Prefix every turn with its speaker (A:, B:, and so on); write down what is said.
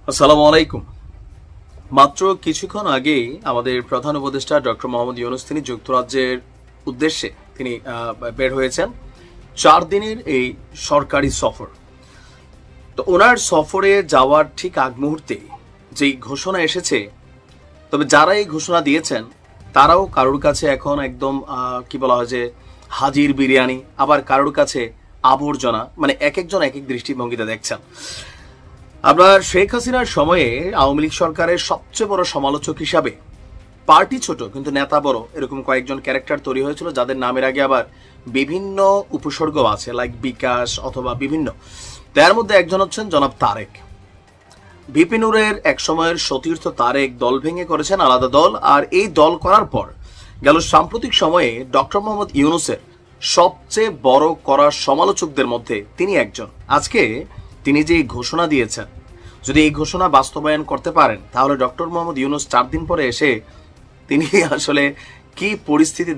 A: আসসালামু আলাইকুম। মাত্র কিছুক্ষণ আগেই আমাদের প্রধান উপদেষ্টা ডক্টর মোহাম্মদ ইউনূস তিনি যুক্তরাজ্যের উদ্দেশ্যে তিনি বের হয়েছেন 4 দিনের এই সরকারি সফর। তো ওনার সফরে যাওয়ার ঠিক আগ মুহূর্তে যেই ঘোষণা এসেছে, তবে যারা এই ঘোষণা দিয়েছেন তারাও কারোর কাছে এখন একদম কি বলা হয় যে হাজির বিরিয়ানি, আবার কারোর কাছে আবর্জনা, মানে এক একজন এক এক দৃষ্টিভঙ্গিতে দেখছেন। আপনার শেখ হাসিনার সময়ে আওয়ামী লীগ সরকারের সবচেয়ে বড় সমালোচক হিসাবে পার্টি ছোট কিন্তু নেতা বড় এরকম কয়েকজন ক্যারেক্টার তৈরি হয়েছিল, যাদের নামের আগে আবার বিভিন্ন উপসর্গ আছে, লাইক বিকাশ অথবা বিভিন্ন। তার মধ্যে একজন হচ্ছেন জনাব তারেক। ভিপি নূরের এক সময়ের সতীর্থ তারেক দল ভেঙে করেছেন আলাদা দল, আর এই দল করার পর গেল সাম্প্রতিক সময়ে ডক্টর মোহাম্মদ ইউনূসের সবচেয়ে বড় করা সমালোচকদের মধ্যে তিনি একজন। আজকে তিনি যে ঘোষণা দিয়েছেন, যদি এই ঘোষণা বাস্তবায়ন করতে পারেন তাহলে ডক্টর মোহাম্মদ ইউনূস 4 দিন পরে এসে তিনি আসলে কি পরিস্থিতি